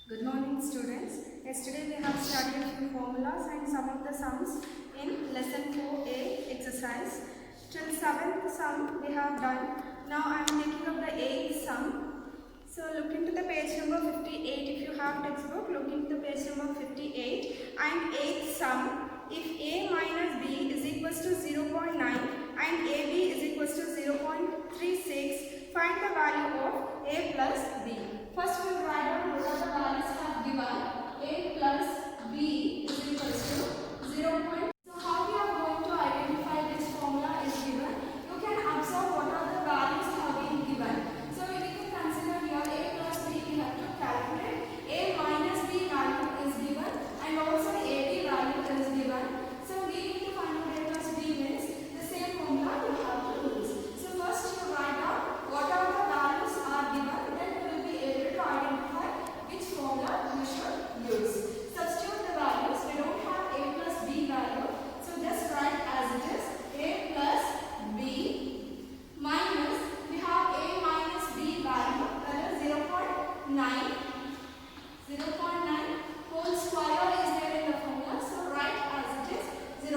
Good morning students. Yesterday we have studied a few formulas and some of the sums in lesson 4a exercise. Till 7th sum we have done. Now I am taking up the 8th sum. So look into the page number 58 if you have textbook. Look into the page number 58 and 8th sum. If a minus b is equals to 0.9 and ab is equals to 0.36, find the value of a plus b. First we will write down what are the values have given. A plus b is equals to 0. So how we are going to identify which formula is given? You can observe what are the values have been given. So we can consider here a plus b we have to calculate. A minus b value is given and also ab value is given. So we need to find out a plus b means the same formula we have to use. So first you write down what are the values are given, then we will be able to identify which formula we should use. Substitute the values. We don't have a plus b value, so just write as it is. A plus b minus, we have a minus b value, that is 0.9. 0.9 whole square is there in the formula, so write as it is 0.9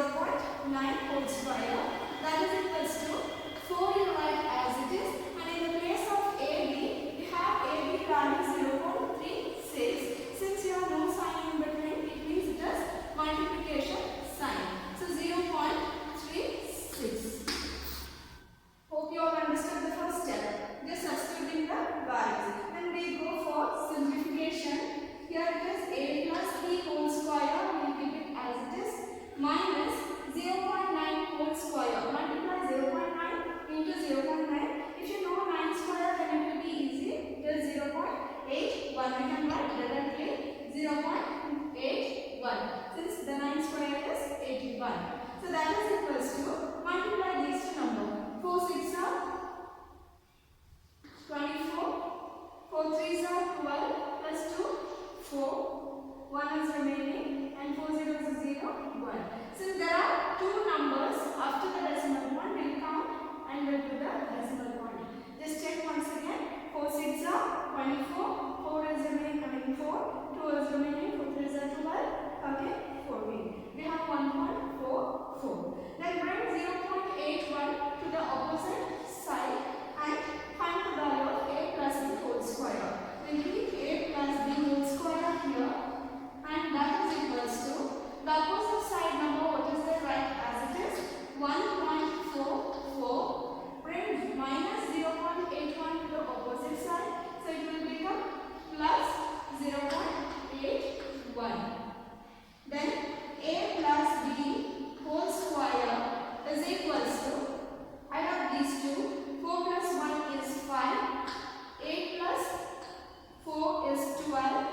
whole square, that is equals to 4. You write as it is, and in the place of AB we have AB value 0.36. Since you have no sign in between, it means it is multiplication sign, so 0.36. Hope you all understood the first step, just substituting the values. Then we go for simplification. Here it is a plus b whole square, we will keep it as it is, minus 0.9 whole square. Multiply 0.9 into 0.9. If you know 9 square, then it will be easy. It is 0.81. We can write directly 0.81. Since the 9 square is 81. So that is equals to, multiply these two numbers. 4 6 are 24. 4 3 are 12 plus 2 4. 1 is remaining and 4 zeros is 0 1. Since there are two numbers after the decimal point, we will count and we'll do the decimal point. Just check once again. 4 6 are 24. 4 is remaining, 4. 2 is remaining. 4 3 are 12. Okay, 14. We have 1.44. Then bring 0.81 to the opposite side and find the value of a plus b whole square. We'll keep a plus b whole square here, and that is equals to the opposite side number. What is the right as it is? 1.44. Bring minus 0.81 to the opposite side, so it will become plus 0.81. Then a plus b whole square is equals to, I have these two, 4 plus 1 is 5, 8 plus 4 is 12,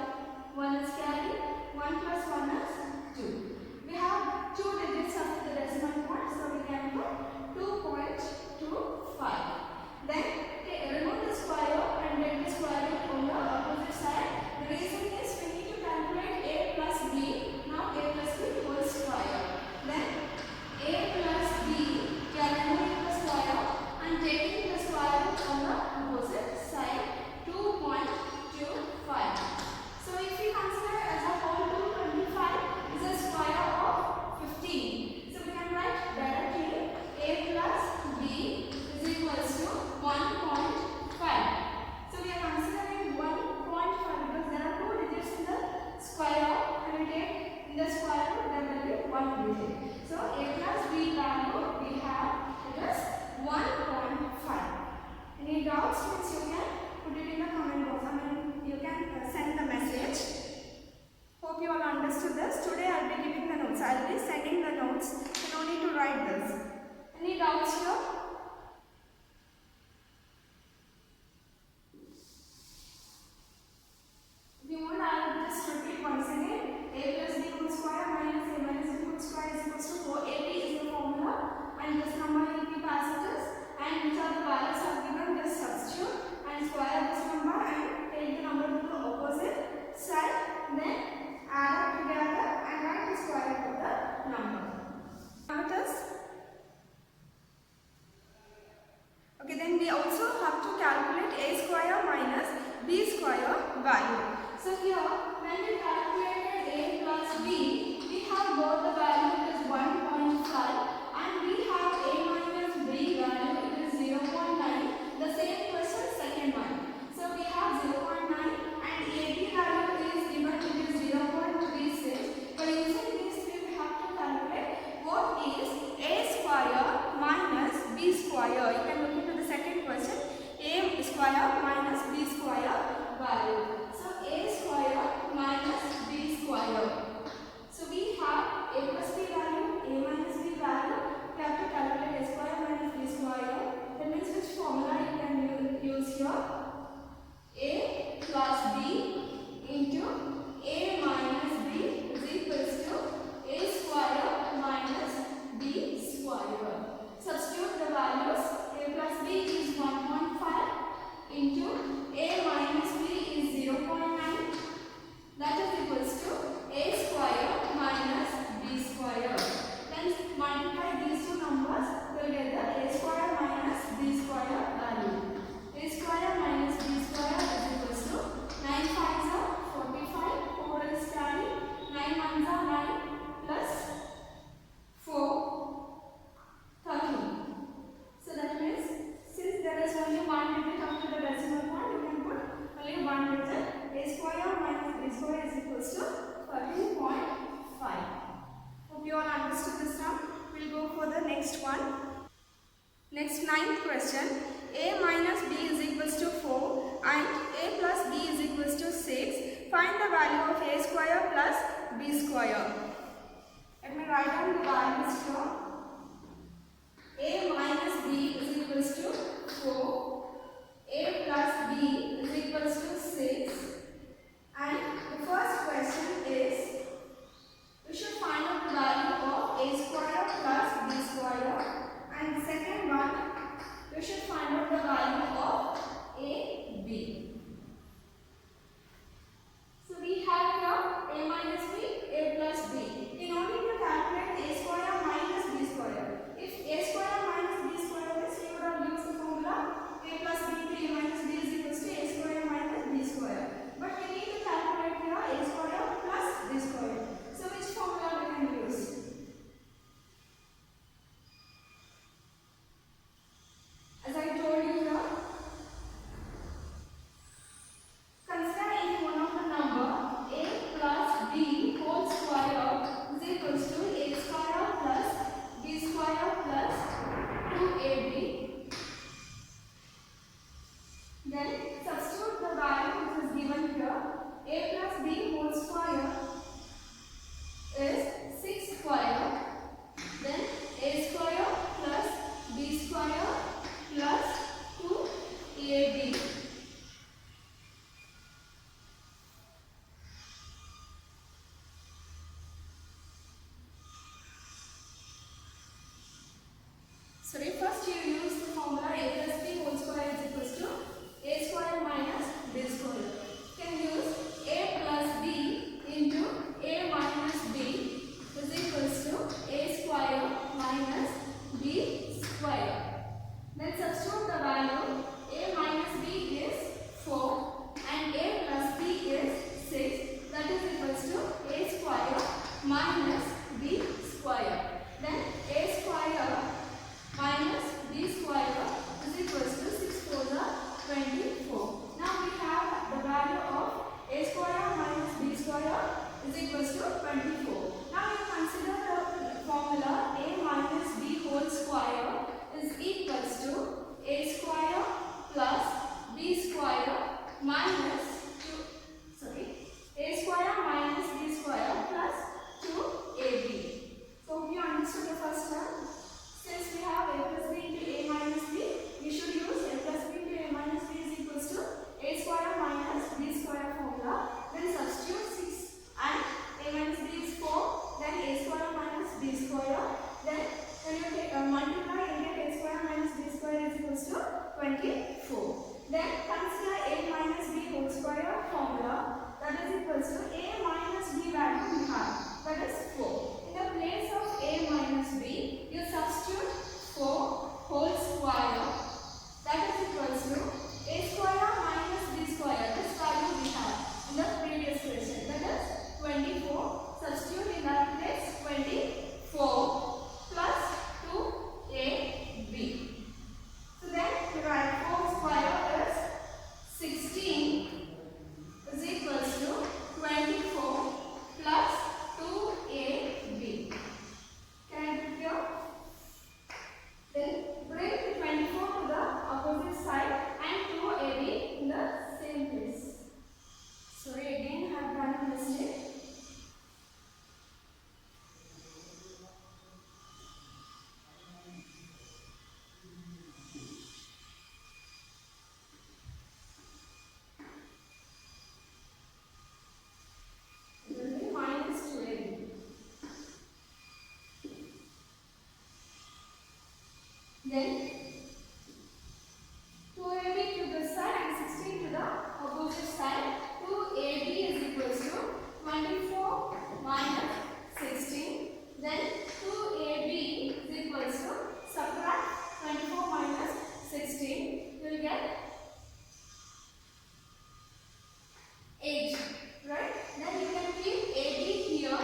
1 is carried, 1 plus 1 is 2. We have 2 digits after the decimal point, so we can put 2.25. Then remove the square and take the square root on the opposite side. The reason is we need to calculate a plus b. Now a plus b whole square. Then a plus b, we are removing the square and taking the square root on the opposite side, 2.25. So if we consider as a whole, 225 is a square of 15. So we can write directly a plus b is equals to 1. here when we calculated a plus b, we have got the value is 1.5 and we have a minus b value it is 0.9. The same question second one. So we have 0.9 and ab value is given it is 0.36. By using this we have to calculate what is a square minus b square. You can look into the second question. A square minus b square value. So a square minus b square. So we have a plus b value, a minus b value. We have to calculate a square minus b square. That means which formula you can use here? A plus b into a minus b is equals to a square minus b square. Substitute the values. A plus b is 1.5 into a minus b is 0.9. That is equals to a square minus b square. Then multiply these two numbers together. A square minus b square value. A square minus b square is equals to 9 5s are 45. 4 is carry. 9 1s are 9 plus 4 13. So that means since there is only one digit after the decimal point, you can put only one digit. A square minus b square is equals to 13.5. Hope you all understood this sum. We'll go for the next one. Next ninth question. A minus b is equals to 4 and a plus b is equals to 6. Find the value of a square plus b square. Let me write down the values here. A minus b is equals to 4. A plus b is equals to 6. And the first question is, we should find out the value of a square plus b square. And the second one, we should find out the value of a b. So we have here a minus b, a plus b. In order to calculate a square minus b square, if a square minus b square is, you would have used the formula a plus b into a minus b is equals to a square minus b square. But we need to calculate here a square plus b square. So which formula we can use? As I told you here, consider any one of the number a plus b whole square is equals to a square plus b square plus 2ab. Then substitute the value which is given here. A plus b whole square is 6 square. Then a square plus b square plus 2ab. Sorry, first you use the formula a plus b whole square is equals to a square minus b square. You can use a plus b into a minus b is equals to a square minus b square. Then substitute the value. A minus b is 4 and a plus b is 6. That is equals to a square minus b square. Then a square minus b square is equals to 6 4 24. Now we have the value of a square minus b square is equals to 24. Now you consider the formula a minus b whole square is equals to a square plus b square minus a square minus b square plus 2ab. So you understood the first term. Since we have a plus b into a minus b, we should use a plus b into a minus b is equals to a square minus b square formula. Then substitute 6 and a minus b is 4. Then a square minus b square. Then when you take multiply and get a square minus b square is equals to 24. Then consider a minus b whole have done a mistake. It will be minus 2ab. Then 2ab to this side and 16 to the opposite side. 2ab is equals to 24 minus 16. Then 2ab is equals to subtract 24 minus 16. You will get 8. Right? Then you can keep ab here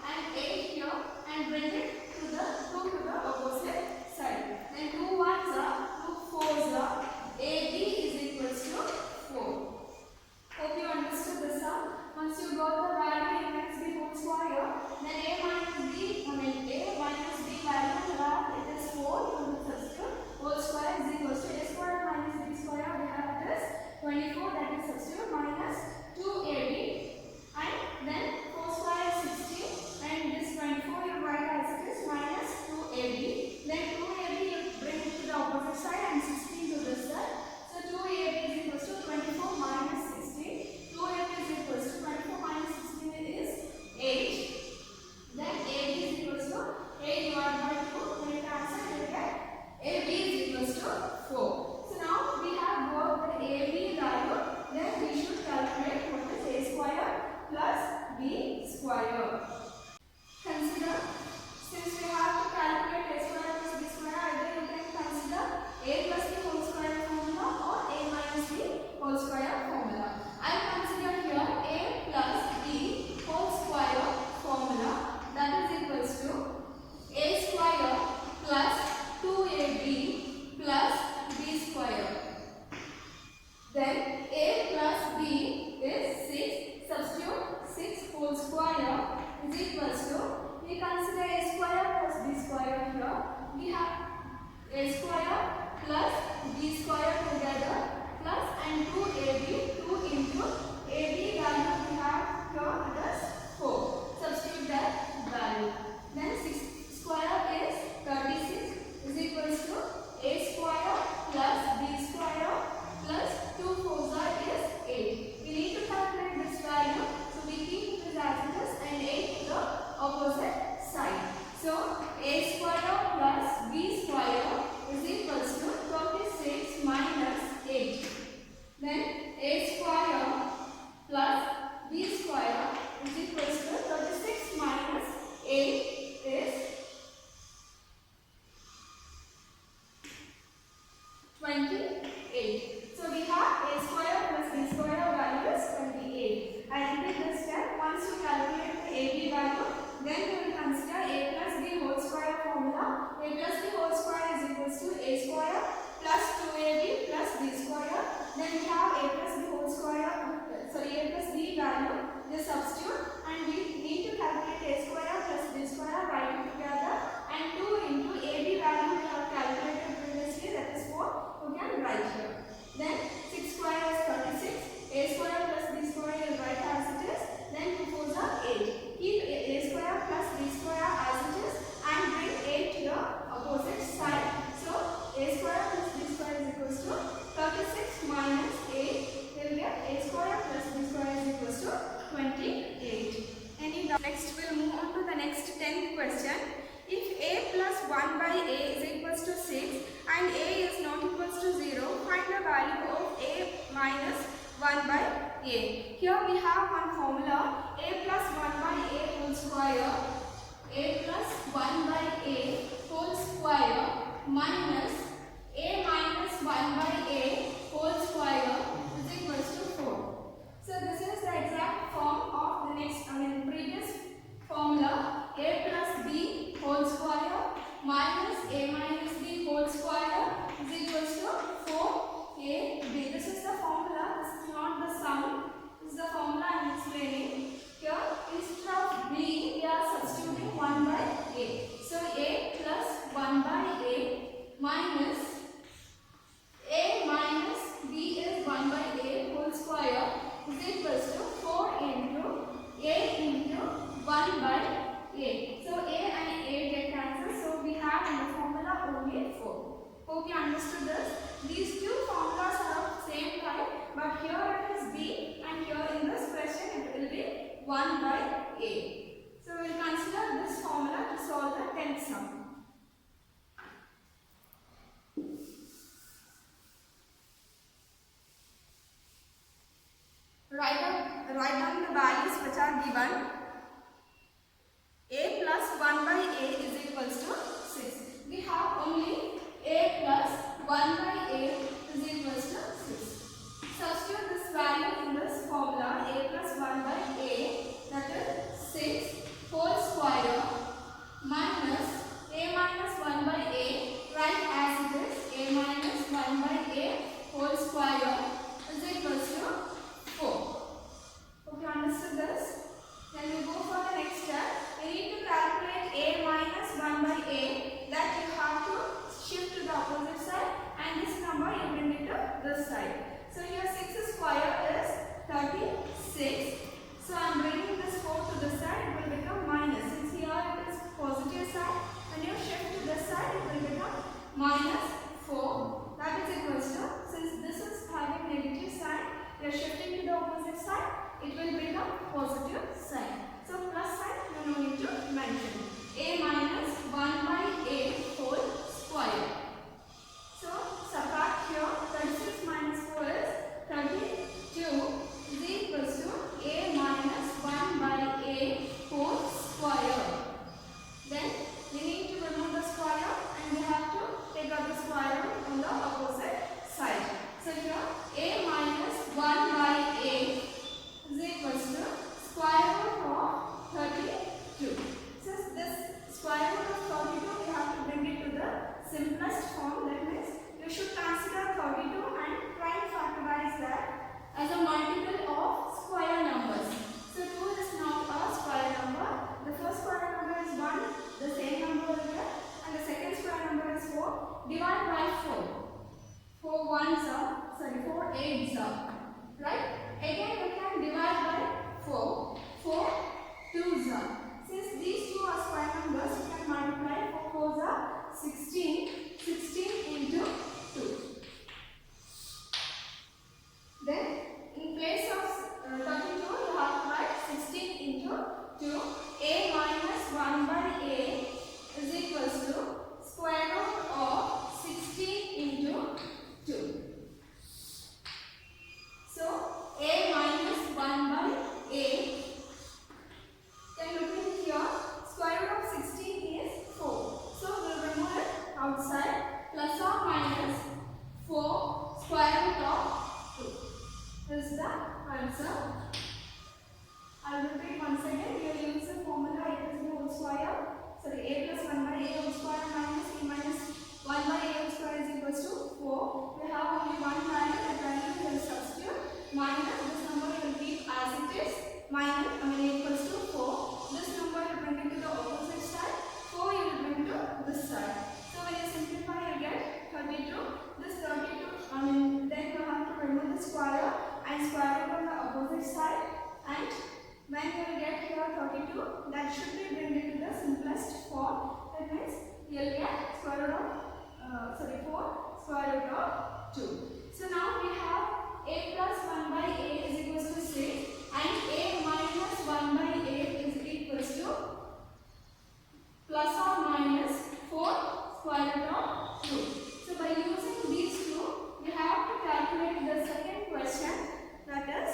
and 8 here and bring it to the 2 to the opposite side. Then 2 ones are 2 fours are. AB is equals to 4. Hope you understood the sum. Once you got the value in x b whole square, then a minus b value that it is 4. You will substitute whole square is equals to a square minus b square. We have it is 24. That is substitute minus 2ab, and then 4 square is 16, and this 24 you write as it is minus 2ab. Then 2ab you bring it to the opposite side and 16 to this side. So 2ab is equals to 24 minus 16. 2ab is equals to 24 minus 16 is 8. Then ab is equals to 8 divided by 2. When you cancel, you get ab is equals to 4. So now we have got the ab value. Then we should calculate what is a square plus b square. Consider, since we have to calculate a square plus b square, either you can consider a plus b whole square formula or a minus b whole square formula. I consider here a plus b whole square formula, that is equals to a square plus 2ab plus b square. Then a plus b is 6. Substitute 6 whole square is equals to, we consider a square plus b square here. We have a square plus b square together plus and 2ab, 2 into ab value we have here, it is 4. Substitute that value. Then 6 square is 36 is equals to a square plus b square plus 2 fours is 8. We need to calculate this value, so we keep this as it is and 8 to the opposite side. So a square plus b square is equals to 26 minus 8. Then a square plus b square is equals to 36 minus 8 is 28. So we have a square plus b square value is 28. I repeat this step. Once you calculate the ab value, then you will consider a plus b whole square formula. A plus b whole square is equals to a square plus 2ab plus b square. Then we have a plus b whole square, a plus b value. Just substitute and we need to calculate a square plus b square, write it together, and 2 into ab value we have calculated previously, that is 4. You can write here. Then 6 square is 36. A square plus b square you write as it is. Then 2 fours are 8. Keep a square plus b square as it is and bring 8 to the opposite side. So a square plus b square is equals to 36 minus 8. We will get a square plus b square is equals to 28. Next we will move on to the next 10th question. If a plus 1 by a is equals to 6 and a is not equals to 0, find the value of a minus 1 by a. Here we have one formula, a plus 1 by a whole square, a plus 1 by a whole square minus a minus 1 by a whole square is equals to 4. So this is the exact form of the previous formula, a plus b whole square minus a minus b whole square is equals to 4ab. This is the formula, this is not the sum, this is the formula I am explaining. Here instead of b we are substituting 1 by a. So a plus 1 by a minus a minus b is 1 by a whole square is equals to 4 into you understood this. These two formulas are of same type, but here it is B and here in this question it will be 1 by A. So we will consider this formula to solve the 10th sum. Write down the values which are given. A plus 1 by A is equals to 6. We have only A plus 1 by A is equals to 6. Substitute this value in this formula. A plus 1 by A, that is 6 whole square minus A minus 1 by A. Write as it is. A minus 1 by A whole square is equals to 4. Hope you understood this. Then we go for the next step. We need to calculate A minus 1 by A. That you have to shift to the opposite side and this number you bring it to this side. So here 6 square is 36. So I am bringing this 4 to this side, it will become minus. Since here it is positive side, when you shift to this side it will become minus 4. That is equals to, since this is having negative sign, we are shifting to the opposite side, it will become positive sign. So plus sign you no need to mention. A minus 1 by A whole square. So subtract here, 36 minus 4 is 32 is equals to A minus 1 by A whole square. Then we need to remove the square and we have to take out the square root on the opposite side. So here A minus 1 by A is equals to square root of 32. Since this square root of 32 we have to bring it to the simplest form, that means you should consider 32 and try and factorize that as a multiple of square numbers. So 2 is not a square number. The first square number is 1, the same number over here, and the second square number is 4. Divide by 4. 4 1s are, 4 8s are. Right? Again we can divide by 4. 4 2s are. Since these two are square numbers, we can multiply. 4 4s are 16. 16 into 2. Then in place of 32, you have to write 16 into 2. A minus 1 by A is equals to square root of 16 into 2. So A minus 1 by A. Then looking here, square root of 16 is 4. So we will remove it outside. Plus or minus 4 square root of 2 is the answer. I will repeat once again. We will use the formula A plus B whole square. Sorry, A plus 1 by A whole square minus A minus 1 by A whole square is equals to 4. We have only one value. That value we will substitute. Minus this number you will keep as it is. Minus equals to 4. This number you bring it to the opposite side. 4 you will bring to this side. So when you simplify you get 32. This 32 then you have to remove the square and square root on the opposite side, and when you will get here 32, that should be bring it to the simplest form. That means you will get square root of 4 square root of 2. So now we have A plus 1 by A is equals to 6 and A minus 1 by A is equals to plus or minus 4 square root of 2. So by using these two, we have to calculate the second question, that is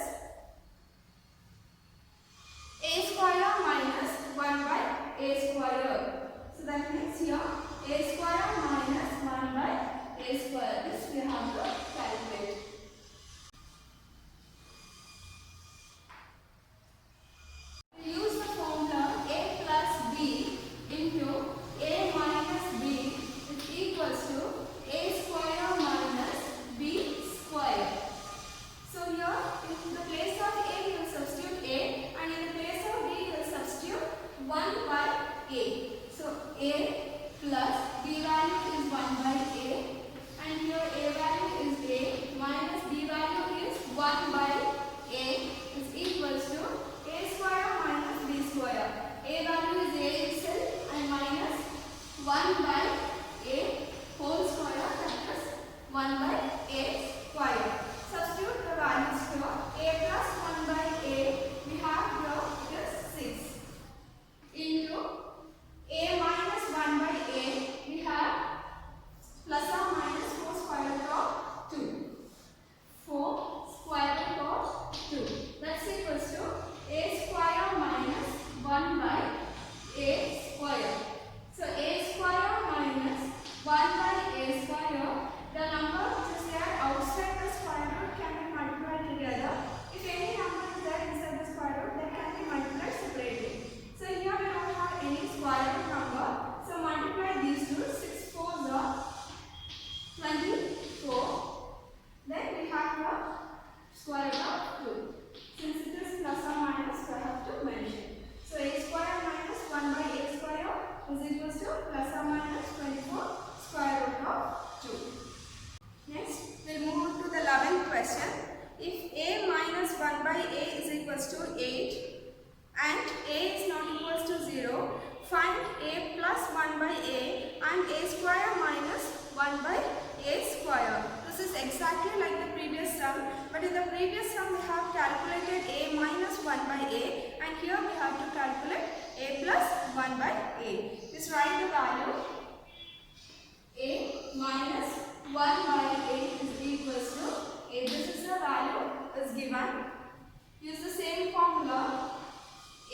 A square minus 1 by A square. So that means here A square minus 1 by A square. This we have to calculate. and a is not equals to 0, find a plus 1 by a and a square minus 1 by a square. This is exactly like the previous sum, but in the previous sum we have calculated a minus 1 by a, and here we have to calculate a plus 1 by a. Just write the value a minus 1 by a is equals to a. This is the value is given. Use the same formula,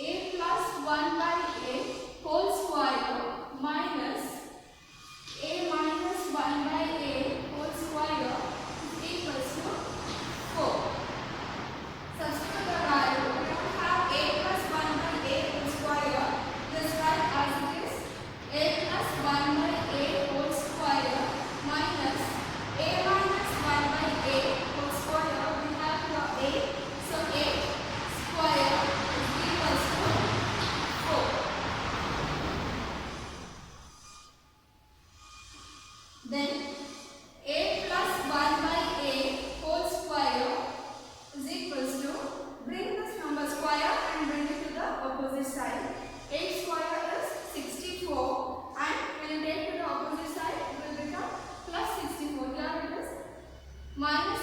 a plus 1 by a whole square minus a minus 1 by a whole square is equals to 4. Substitute the value. We don't have a plus 1 by a whole square. Just write as it is, a plus 1 by a whole square minus a minus 1 by a whole square. We have here a, so a square is equals to 4. Then a plus 1 by a whole square is equals to, bring this number square and bring it to the opposite side. 8 square is 64, and when you take to the opposite side it will become plus 64. Here it is minus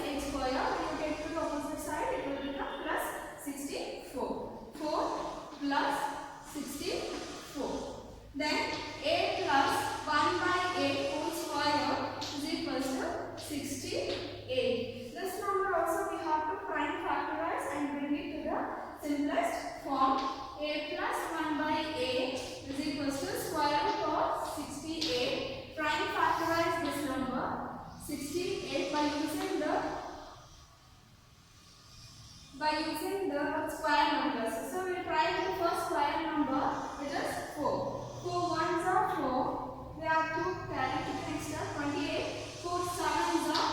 8 square. When you take to the opposite side it will become plus 64. 4 plus 64. Then a plus 1 by a whole square is equals to 68. This number also we have to prime factorize and bring it to the simplest form. A plus 1 by a is equals to square root of 68. Prime factorize this number 68 by using the square numbers. So we try the first square number, which is 4. 4 ones are 4. We have to carry to the next step, 28. 4 sevens are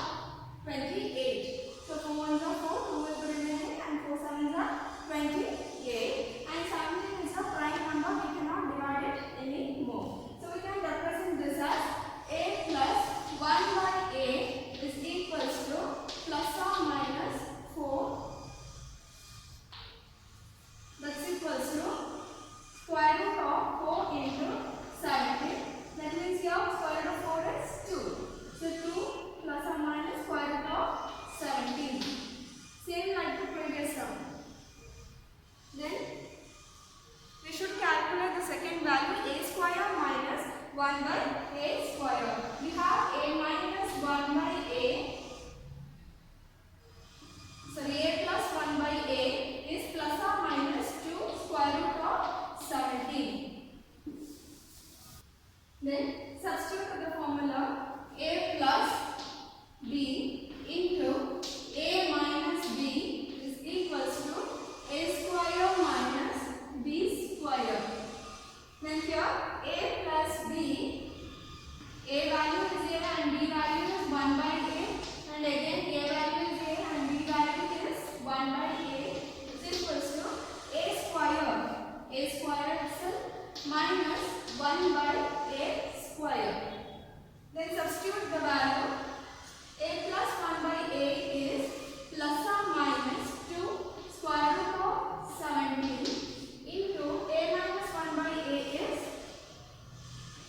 28. So 4 ones are 4, 2 will be remaining, and 4 sevens are 28. And 17 is a prime number, we cannot divide it anymore. So we can represent this as a plus 1 by a is equals to plus or minus 4. That's equals to square root of 4 into 17. That means here square root of 4 is 2. So 2 plus or minus square root of 17. Same like the previous sum. Then we should calculate the second value, a square minus 1 by a square. We have a minus 1 by a. Sorry, a plus 1 by a is plus or minus 2 square root of 17. Then substitute the formula a plus b into a minus b is equals to a square minus b square. Then here a plus b, a value is a and b value is 1 by a, and again a value is a and b value is 1 by a is equals to a square itself minus 1 by a square. Then substitute the value. A plus 1 by a is plus or minus 2 square root of 17 into a minus 1 by a is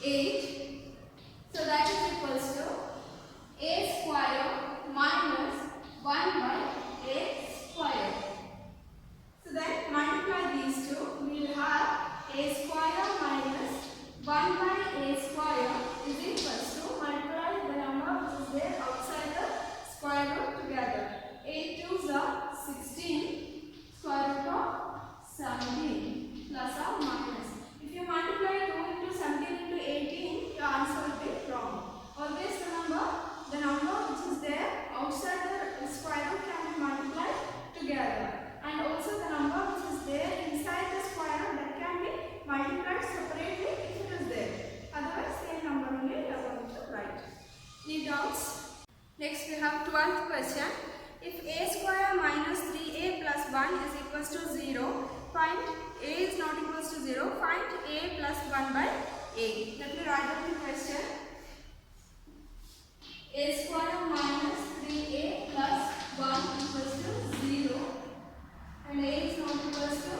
8. So that is equals to a square minus 1 by a square. So then multiply these two. We will have a square minus 1 by a square is equals to, multiply the number which is there outside the square root together. 8 2s are 16 square root of 17 plus or minus. If you multiply 2 into 17 into 18, your answer will be wrong. Always remember, the number which is there outside the square root can be multiplied together, and also the number which is there inside the square root that can be multiplied separately if it is there. Otherwise, same number only you are going to write. Any doubts? Next we have 12th question. If a square minus 3a plus 1 is equals to 0, find a is not equals to 0, find a plus 1 by a. Let me write down the question. A square minus 3a plus 1 equals to 0, and a is not equals to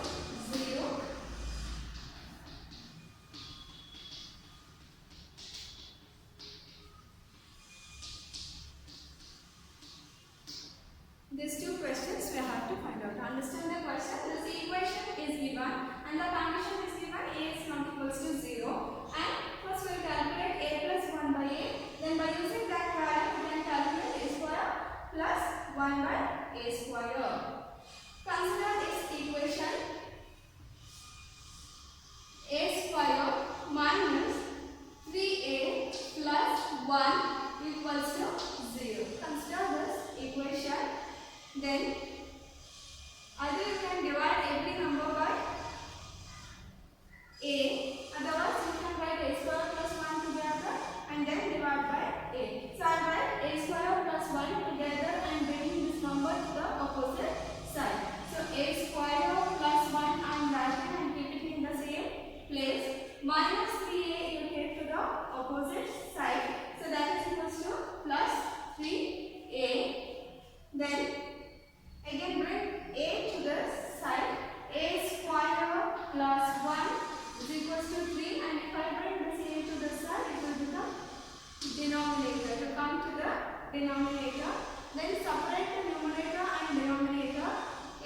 belong to the denominator. Then separate the numerator and denominator.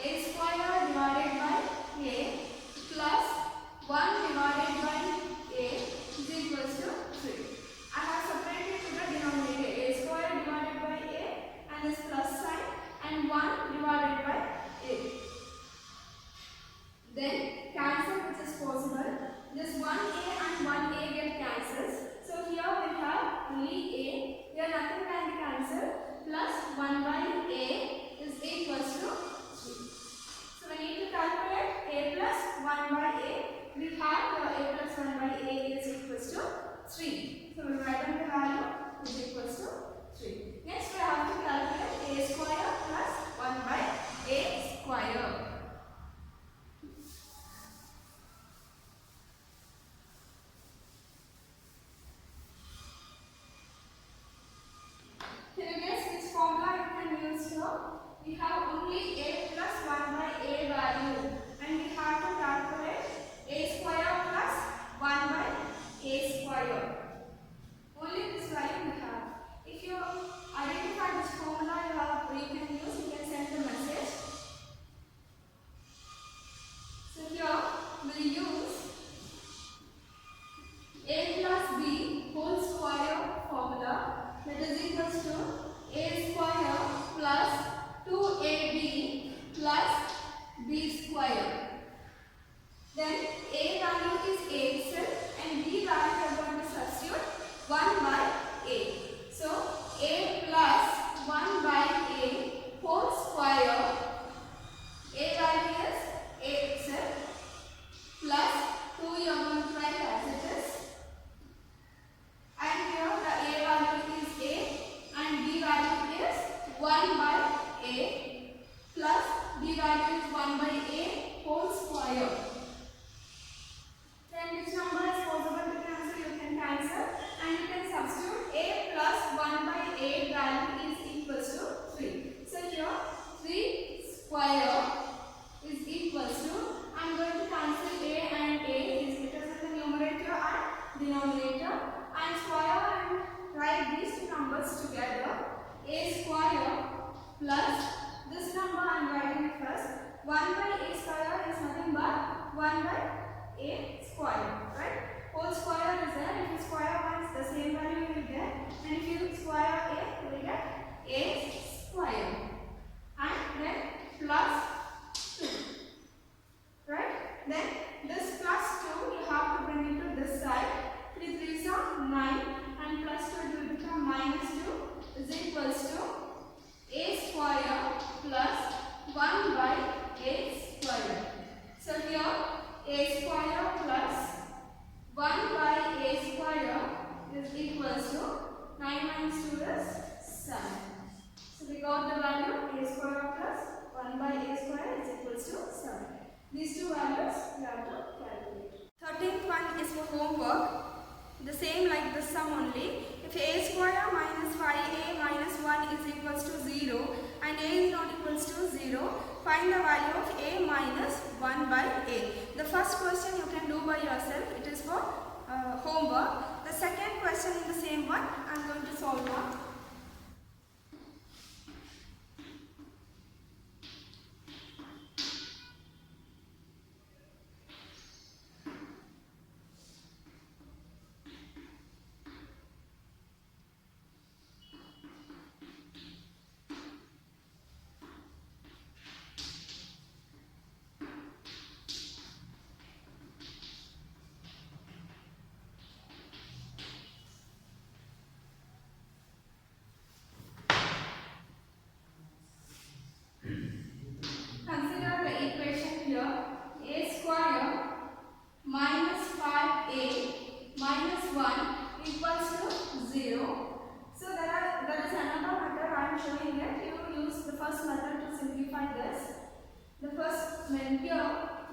A square divided by a plus 1 divided by a is equals to 3. I have separated to the denominator. A square divided by a and this plus sign and 1 divided by a. Then cancel which is possible. This 1a and 1a get cancels. So here we have only a. Here nothing can be cancelled. Plus 1 by a is equals to 3. So we need to calculate a plus 1 by a. We have a plus 1 by a is equals to 3. So we write down the value is equals to 3. Next we have to calculate a square plus 1 by a square. We have only a plus 1 by a value and we have to calculate a square plus 1 by a square. Only this value we have. If you identify this formula you can use, you can send the message. So here we will use a plus b whole square formula, that is equals to a square plus 2ab plus b square. Then a value is a itself and b value we are going to substitute 1 by a. So a plus 1 by a whole square. A value is a itself plus 2 you are going to write as it is. And here the a value is a and b value is 1 by a plus b value is 1 by a whole square. Then which number is possible to cancel? You can cancel and you can substitute a plus 1 by a value is equals to 3. So here 3 square is equals to, I am going to cancel a and a is because of the numerator and denominator, and square and write these two numbers together. A square plus this number I am writing it first. 1 by a square is nothing but 1 by a square, right? Whole square is there. If you square once, the same value you will get, and if you square a, you will get a square, and then plus 2, right? Then this plus 2 you have to bring it to this side. 3 3s are 9 and plus 2 will become minus 2 is equals to a square plus 1 by a square. So here a square plus 1 by a square is equals to 9 minus 2 is 7. So we got the value a square plus 1 by a square is equals to 7. These two values we have to calculate. 13th one is for homework. The same like the sum only. If a square minus 5a minus 1 is equals to 0 and a is not equals to 0, find the value of a minus 1 by a. The first question you can do by yourself. It is for homework. The second question in the same one I am going to solve now.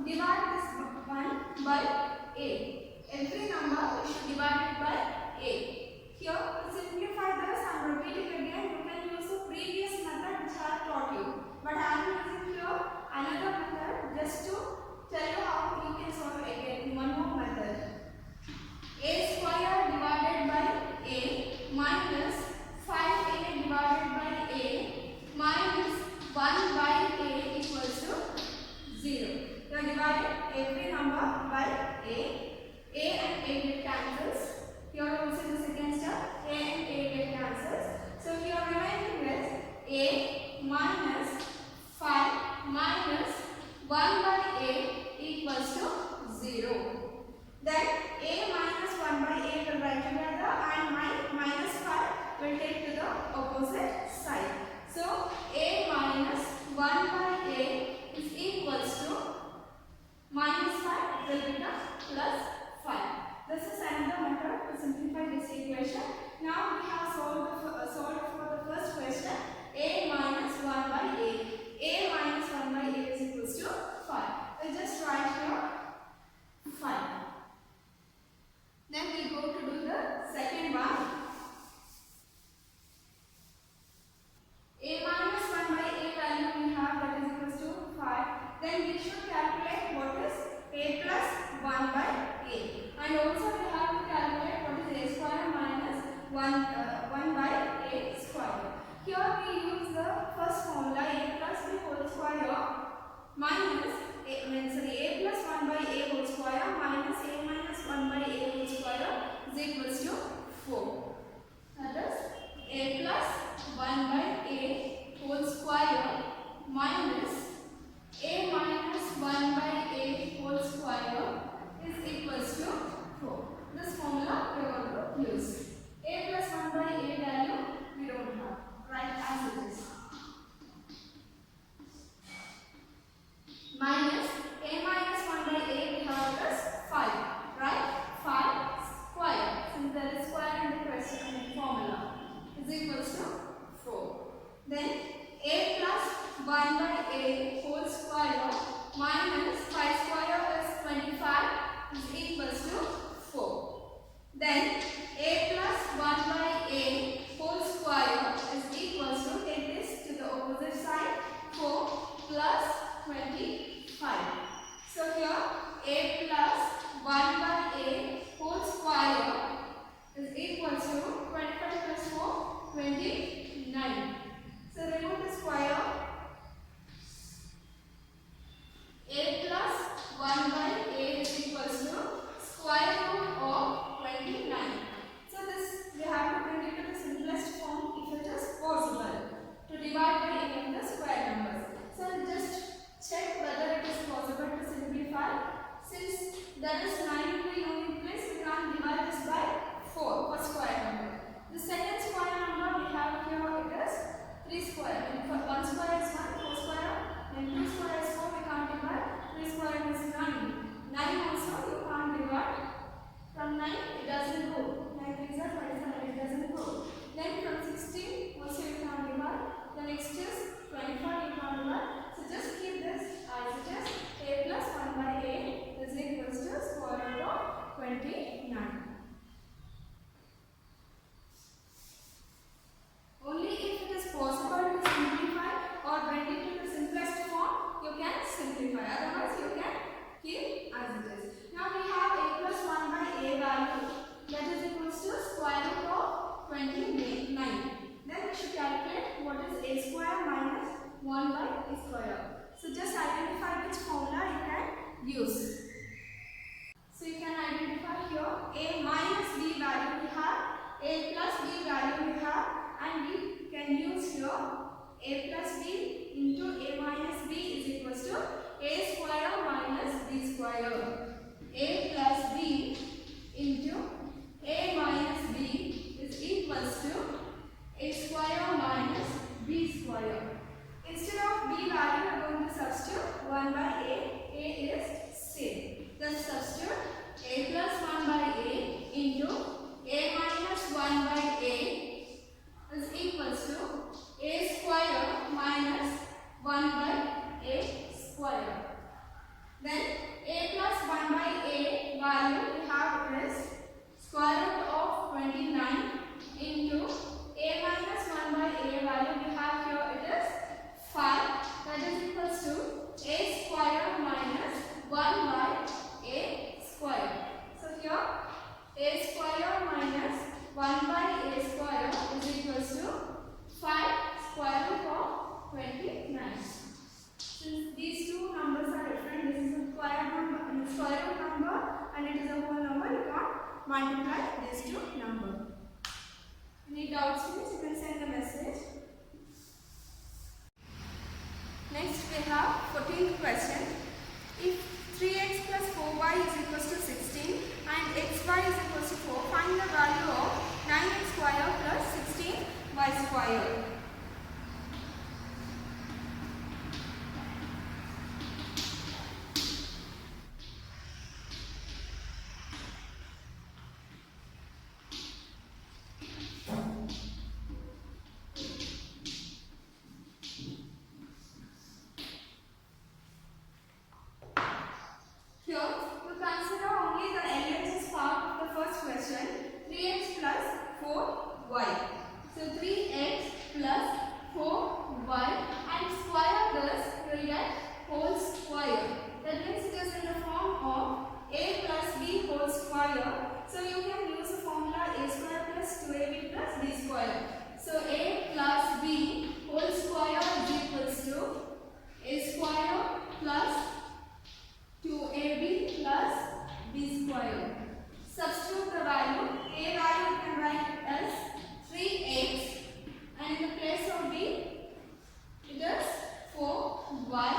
Divide this 1 by a. Every number we should divide it by a. Here to simplify this I am repeating again. You can use the previous method which I have taught you. But I am using here another method just to tell you how you can solve again in one more method. A square divided by a minus 5 You are dividing every number by a. A and a get cancels. Here also the second step, a and a get cancels. So here remaining with a minus 5 minus 1 by a equals to 0. Then a minus 1 by a will write together and minus 5 will take to the opposite side. So a minus 1 by a is equals to minus 5 will become plus 5. This is another method to simplify this equation. Now we have solved for the first question. A minus 1 by a. A minus 1 by a is equals to 5. We'll just write here 5. Then we go to do the second one. A minus 1 by a value we have, that is equals to 5. Then we should calculate what is a plus 1 by a. And also we have to calculate what is a square minus 1 by a square. Here we use the first formula, a plus b whole square minus a plus 1 by a whole square minus a minus 1 by a whole square is equals to 4. That is a plus 1 by a whole square minus a minus 1 by a whole square is equals to 4. This formula we are going to use. A plus 1 by a value we don't have. Write as it is. Minus a minus 1 by a we have as 5. Right? 5 square. Since there is square in the question formula is equals to 4. Then a plus 1 by a whole square minus 5 square is 25 is equals to 4. Then a plus 1 by a whole square is equals to, take this to the opposite side, 4 plus 25. So here a plus 1 by a whole square is equals to 25 plus 4, 29. So remove the square. A plus 1 by a is equals to square root of 29. So this we have to bring it to the simplest form if it is possible to divide by any of the square numbers. So just check whether it is possible to simplify. Since that is 9 in the unit place, we can't divide this by 4 for square number. The second square number we have here, it is 3 square. And for 1 square is 1, 4 square, and 2 square is 4, we can't divide. 3 square is 9. 9 also you can't divide. From 9 it doesn't go. 9 is 27, it doesn't go. Then from 16 also you can't divide. The next is 25, you can't divide. So just keep this as it is. A plus 1 by a is equals to square root of 29. Only if it is possible to simplify or bring it to the simplest form, you can simplify. Otherwise, you can keep as it is. Now we have a plus 1 by a value, that is equals to square root of 29. Then we should calculate what is a square minus 1 by a square. So just identify which formula you can use. So you can identify here a minus b value we have, a plus b value we have, and we can use here a plus b into a minus b is equals to a square minus b square. A plus b into a minus b is equals to a square minus b square. Instead of b value, we are going to substitute 1 by a. A is same. Then substitute a plus 1 by a into a minus 1 by a is equals to a square minus 1 by a square. Then a plus 1 multiply these two numbers. Any doubts, please? You can send a message. Next we have 14th question. If 3x plus 4y is equals to 16 and xy is equals to 4, find the value of 9x square plus 16y square. Here, we consider only the LHS part of the first question, 3x plus 4y. So 3x plus 4y and square this, you will get whole square. That means it is in the form of a plus b whole square. So you can use the formula a square plus 2ab plus b square. So a plus b whole square is equals to a square plus 2ab plus b square. Substitute the value. A value you can write as 3x and in the place of b it is 4y.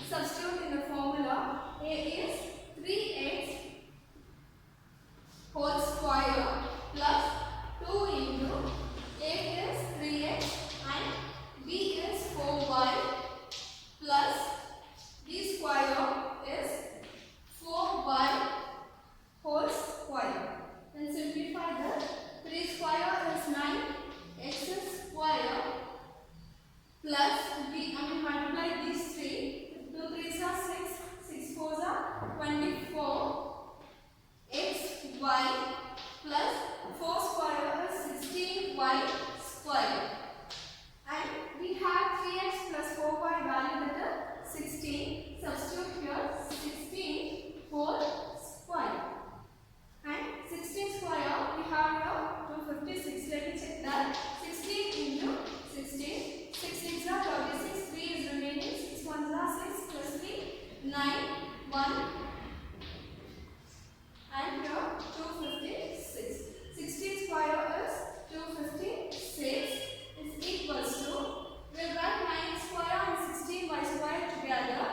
Substitute in the formula. A is 3x whole square plus 2 into a is 3x and b is 4y plus b square is 4y whole square. Then simplify that. 3 square is 9, x square plus multiply these 3. 2 3s are 6, 6 4s are 24. X y plus 4 square is 16y square. And we have 3x plus 4y value that is 16. Substitute here 16 whole square. And 16 square we have here 256. Let me check that. 16 into 16. 6 6 are 36. 3 is remaining. 6 1s are 6 plus 3 9 1. And here 256. 16 square is 256 is equals to, we will write 9 square and 16y square together.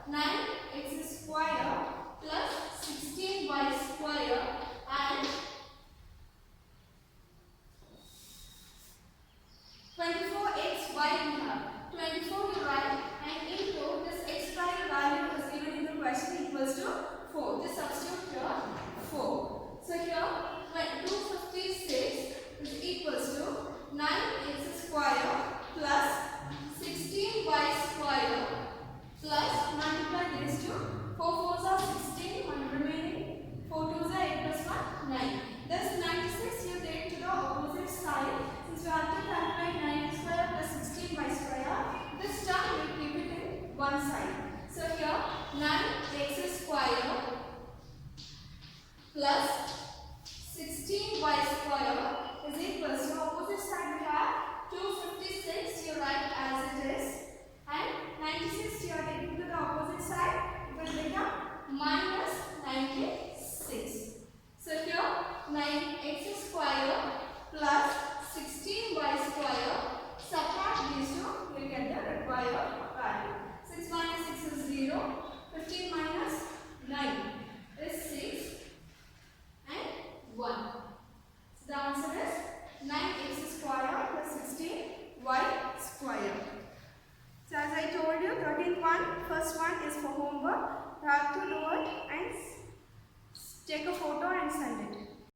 9x square plus 16y square and 24xy we have. 24 you write and into this x value is given in the question equals to 4. Just substitute here 4. So here 256 is equals to 9x square plus 16y square plus multiply these two. 4 4s are 16, 1 remaining. 4 2s are 8 plus 1, 9. Thus 96 you take to the opposite side. Since you have to calculate 9 square plus 16y square, this term we keep it in one side. So here 9x square plus 16y square is equals to opposite side we have 256 you write as it is and 96 you are taking to the opposite side, it will become minus 96. So here 9x square plus 16y square, subtract these two, you will get the required value. 6 minus 6 is 0, 15 minus 9 is 6 and 1. So the answer is 9x square plus 16y square. So as I told you, 13th one, first one is for homework. You have to do it and take a photo and send it.